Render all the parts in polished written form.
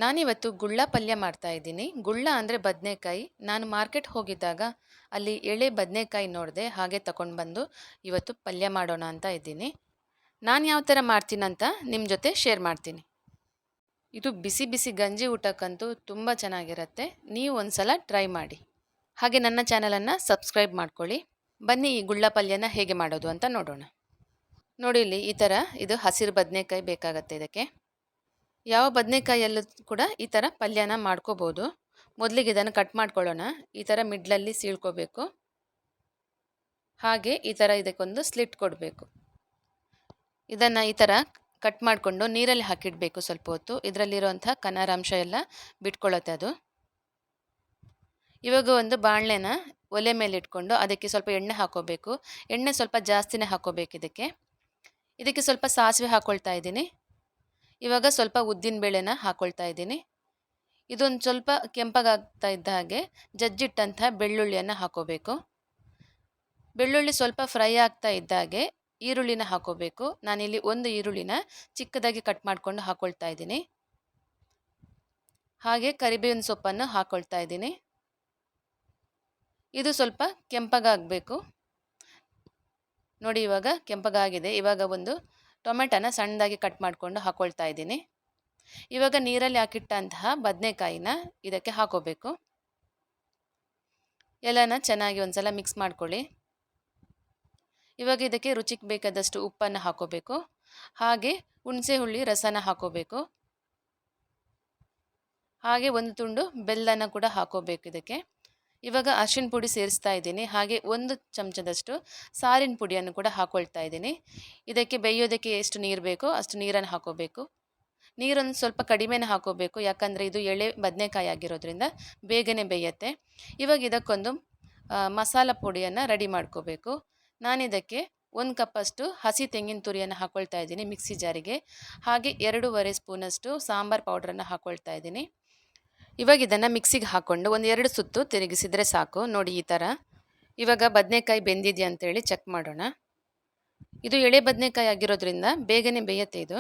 ನಾನಿವತ್ತು ಗುಳ್ಳ ಪಲ್ಯ ಮಾಡ್ತಾ ಇದ್ದೀನಿ. ಗುಳ್ಳ ಅಂದರೆ ಬದನೆಕಾಯಿ. ನಾನು ಮಾರ್ಕೆಟ್ ಹೋಗಿದ್ದಾಗ ಅಲ್ಲಿ ಎಳೆ ಬದನೆಕಾಯಿ ನೋಡಿದೆ, ಹಾಗೆ ತಗೊಂಡು ಬಂದು ಇವತ್ತು ಪಲ್ಯ ಮಾಡೋಣ ಅಂತ ಇದ್ದೀನಿ. ನಾನು ಯಾವ ಥರ ಮಾಡ್ತೀನಂತ ನಿಮ್ಮ ಜೊತೆ ಶೇರ್ ಮಾಡ್ತೀನಿ. ಇದು ಬಿಸಿ ಬಿಸಿ ಗಂಜಿ ಊಟಕ್ಕಂತೂ ತುಂಬ ಚೆನ್ನಾಗಿರುತ್ತೆ. ನೀವು ಒಂದ್ಸಲ ಟ್ರೈ ಮಾಡಿ. ಹಾಗೆ ನನ್ನ ಚಾನಲನ್ನು ಸಬ್ಸ್ಕ್ರೈಬ್ ಮಾಡ್ಕೊಳ್ಳಿ. ಬನ್ನಿ ಈ ಗುಳ್ಳ ಪಲ್ಯನ ಹೇಗೆ ಮಾಡೋದು ಅಂತ ನೋಡೋಣ. ನೋಡಿ ಇಲ್ಲಿ ಈ ಥರ ಇದು ಹಸಿರು ಬದನೆಕಾಯಿ ಬೇಕಾಗತ್ತೆ ಇದಕ್ಕೆ. ಯಾವ ಬದನೆಕಾಯಲ್ಲೂ ಕೂಡ ಈ ಥರ ಪಲ್ಯನ ಮಾಡ್ಕೋಬೋದು. ಮೊದಲಿಗೆ ಇದನ್ನು ಕಟ್ ಮಾಡ್ಕೊಳ್ಳೋಣ. ಈ ಥರ ಮಿಡ್ಲಲ್ಲಿ ಸೀಳ್ಕೋಬೇಕು. ಹಾಗೆ ಈ ಥರ ಇದಕ್ಕೊಂದು ಸ್ಲಿಟ್ ಕೊಡಬೇಕು. ಇದನ್ನು ಈ ಥರ ಕಟ್ ಮಾಡಿಕೊಂಡು ನೀರಲ್ಲಿ ಹಾಕಿಡಬೇಕು ಸ್ವಲ್ಪ ಹೊತ್ತು. ಇದರಲ್ಲಿರುವಂಥ ಕನ್ನರಾಂಶ ಎಲ್ಲ ಬಿಟ್ಕೊಳ್ಳುತ್ತೆ ಅದು. ಇವಾಗ ಒಂದು ಬಾಣಲೆನ ಒಲೆ ಮೇಲೆ ಇಟ್ಕೊಂಡು ಅದಕ್ಕೆ ಸ್ವಲ್ಪ ಎಣ್ಣೆ ಹಾಕೋಬೇಕು. ಎಣ್ಣೆ ಸ್ವಲ್ಪ ಜಾಸ್ತಿನೇ ಹಾಕೋಬೇಕು ಇದಕ್ಕೆ ಸ್ವಲ್ಪ ಸಾಸಿವೆ ಹಾಕ್ಕೊಳ್ತಾ ಇದ್ದೀನಿ. ಇವಾಗ ಸ್ವಲ್ಪ ಉದ್ದಿನ ಬೇಳೆನ ಹಾಕ್ಕೊಳ್ತಾ ಇದ್ದೀನಿ. ಇದೊಂದು ಸ್ವಲ್ಪ ಕೆಂಪಗಾಗ್ತಾ ಇದ್ದ ಹಾಗೆ ಜಜ್ಜಿಟ್ಟಂಥ ಬೆಳ್ಳುಳ್ಳಿಯನ್ನು ಹಾಕೋಬೇಕು. ಬೆಳ್ಳುಳ್ಳಿ ಸ್ವಲ್ಪ ಫ್ರೈ ಆಗ್ತಾ ಇದ್ದ ಹಾಗೆ ಈರುಳ್ಳಿನ ಹಾಕೋಬೇಕು. ನಾನಿಲ್ಲಿ ಒಂದು ಈರುಳ್ಳಿನ ಚಿಕ್ಕದಾಗಿ ಕಟ್ ಮಾಡಿಕೊಂಡು ಹಾಕ್ಕೊಳ್ತಾ ಇದ್ದೀನಿ. ಹಾಗೆ ಕರಿಬೇವಿನ ಸೊಪ್ಪನ್ನು ಹಾಕ್ಕೊಳ್ತಾ ಇದ್ದೀನಿ. ಇದು ಸ್ವಲ್ಪ ಕೆಂಪಗಾಗಬೇಕು. ನೋಡಿ ಇವಾಗ ಕೆಂಪಗಾಗಿದೆ. ಇವಾಗ ಒಂದು ಟೊಮೆಟೊನ ಸಣ್ಣದಾಗಿ ಕಟ್ ಮಾಡಿಕೊಂಡು ಹಾಕ್ಕೊಳ್ತಾ ಇದ್ದೀನಿ. ಇವಾಗ ನೀರಲ್ಲಿ ಹಾಕಿಟ್ಟಂತಹ ಬದನೆಕಾಯಿನ ಇದಕ್ಕೆ ಹಾಕೋಬೇಕು. ಎಲ್ಲನ ಚೆನ್ನಾಗಿ ಒಂದ್ಸಲ ಮಿಕ್ಸ್ ಮಾಡ್ಕೊಳ್ಳಿ. ಇವಾಗ ಇದಕ್ಕೆ ರುಚಿಗೆ ಬೇಕಾದಷ್ಟು ಉಪ್ಪನ್ನು ಹಾಕೋಬೇಕು. ಹಾಗೆ ಹುಣಸೆ ಹುಳಿ ರಸನ ಹಾಕೋಬೇಕು. ಹಾಗೆ ಒಂದು ತುಂಡು ಬೆಲ್ಲನ ಕೂಡ ಹಾಕೋಬೇಕು ಇದಕ್ಕೆ. ಇವಾಗ ಅರಿಶಿನ ಪುಡಿ ಸೇರಿಸ್ತಾ ಇದ್ದೀನಿ. ಹಾಗೆ ಒಂದು ಚಮಚದಷ್ಟು ಸಾರಿನ ಪುಡಿಯನ್ನು ಕೂಡ ಹಾಕ್ಕೊಳ್ತಾ ಇದ್ದೀನಿ. ಇದಕ್ಕೆ ಬೇಯೋದಕ್ಕೆ ಎಷ್ಟು ನೀರು ಬೇಕೋ ಅಷ್ಟು ನೀರನ್ನು ಹಾಕೋಬೇಕು. ನೀರನ್ನು ಸ್ವಲ್ಪ ಕಡಿಮೆನೇ ಹಾಕೋಬೇಕು, ಯಾಕಂದರೆ ಇದು ಎಳೆ ಬದನೆಕಾಯಿ ಆಗಿರೋದ್ರಿಂದ ಬೇಗನೆ ಬೇಯುತ್ತೆ. ಇವಾಗ ಇದಕ್ಕೊಂದು ಮಸಾಲ ಪುಡಿಯನ್ನು ರೆಡಿ ಮಾಡ್ಕೋಬೇಕು. ನಾನಿದಕ್ಕೆ 1 ಕಪ್ಪಷ್ಟು ಹಸಿ ತೆಂಗಿನ ತುರಿಯನ್ನು ಹಾಕ್ಕೊಳ್ತಾ ಇದ್ದೀನಿ ಮಿಕ್ಸಿ ಜಾರಿಗೆ. ಹಾಗೆ 2.5 ಸ್ಪೂನಷ್ಟು ಸಾಂಬಾರು ಪೌಡ್ರನ್ನು ಹಾಕ್ಕೊಳ್ತಾ ಇದ್ದೀನಿ. ಇವಾಗ ಇದನ್ನು ಮಿಕ್ಸಿಗೆ ಹಾಕ್ಕೊಂಡು ಒಂದು 2 ಸುತ್ತು ತಿರುಗಿಸಿದರೆ ಸಾಕು. ನೋಡಿ ಈ ಥರ. ಇವಾಗ ಬದನೆಕಾಯಿ ಬೆಂದಿದೆಯಾ ಅಂತೇಳಿ ಚೆಕ್ ಮಾಡೋಣ. ಇದು ಎಳೆ ಬದನೆಕಾಯಿ ಆಗಿರೋದ್ರಿಂದ ಬೇಗನೆ ಬೇಯುತ್ತೆ ಇದು.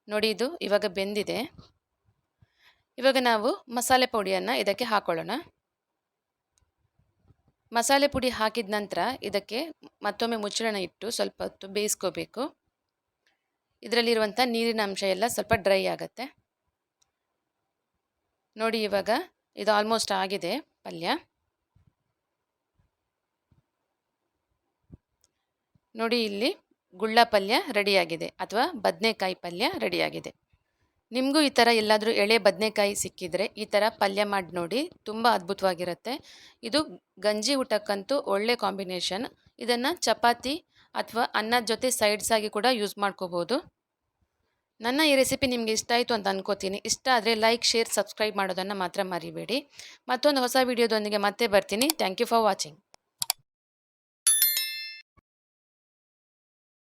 ನೋಡಿ ಇದು ಇವಾಗ ಬೆಂದಿದೆ. ಇವಾಗ ನಾವು ಮಸಾಲೆ ಪುಡಿಯನ್ನು ಇದಕ್ಕೆ ಹಾಕೊಳ್ಳೋಣ. ಮಸಾಲೆ ಪುಡಿ ಹಾಕಿದ ನಂತರ ಇದಕ್ಕೆ ಮತ್ತೊಮ್ಮೆ ಮುಚ್ಚಳನ ಇಟ್ಟು ಸ್ವಲ್ಪ ಹೊತ್ತು ಬೇಯಿಸ್ಕೋಬೇಕು. ಇದರಲ್ಲಿರುವಂಥ ನೀರಿನ ಅಂಶ ಎಲ್ಲ ಸ್ವಲ್ಪ ಡ್ರೈ ಆಗುತ್ತೆ. ನೋಡಿ ಇವಾಗ ಇದು ಆಲ್ಮೋಸ್ಟ್ ಆಗಿದೆ ಪಲ್ಯ. ನೋಡಿ ಇಲ್ಲಿ ಗುಳ್ಳ ಪಲ್ಯ ರೆಡಿಯಾಗಿದೆ, ಅಥವಾ ಬದನೆಕಾಯಿ ಪಲ್ಯ ರೆಡಿಯಾಗಿದೆ. ನಿಮಗೂ ಈ ಥರ ಎಲ್ಲಾದರೂ ಎಳೆ ಬದನೆಕಾಯಿ ಸಿಕ್ಕಿದರೆ ಈ ಥರ ಪಲ್ಯ ಮಾಡಿ ನೋಡಿ, ತುಂಬ ಅದ್ಭುತವಾಗಿರುತ್ತೆ. ಇದು ಗಂಜಿ ಊಟಕ್ಕಂತೂ ಒಳ್ಳೆ ಕಾಂಬಿನೇಷನ್. ಇದನ್ನು ಚಪಾತಿ ಅಥವಾ ಅನ್ನದ ಜೊತೆ ಸೈಡ್ಸ್ ಆಗಿ ಕೂಡ ಯೂಸ್ ಮಾಡ್ಕೋಬೋದು. ನನ್ನ ಈ ರೆಸಿಪಿ ನಿಮಗೆ ಇಷ್ಟ ಆಯಿತು ಅಂತ ಅನ್ಕೋತೀನಿ. ಇಷ್ಟ ಆದರೆ ಲೈಕ್, ಶೇರ್, ಸಬ್ಸ್ಕ್ರೈಬ್ ಮಾಡೋದನ್ನು ಮಾತ್ರ ಮರಿಬೇಡಿ. ಮತ್ತೊಂದು ಹೊಸ ವಿಡಿಯೋದೊಂದಿಗೆ ಮತ್ತೆ ಬರ್ತೀನಿ. Thank you for watching.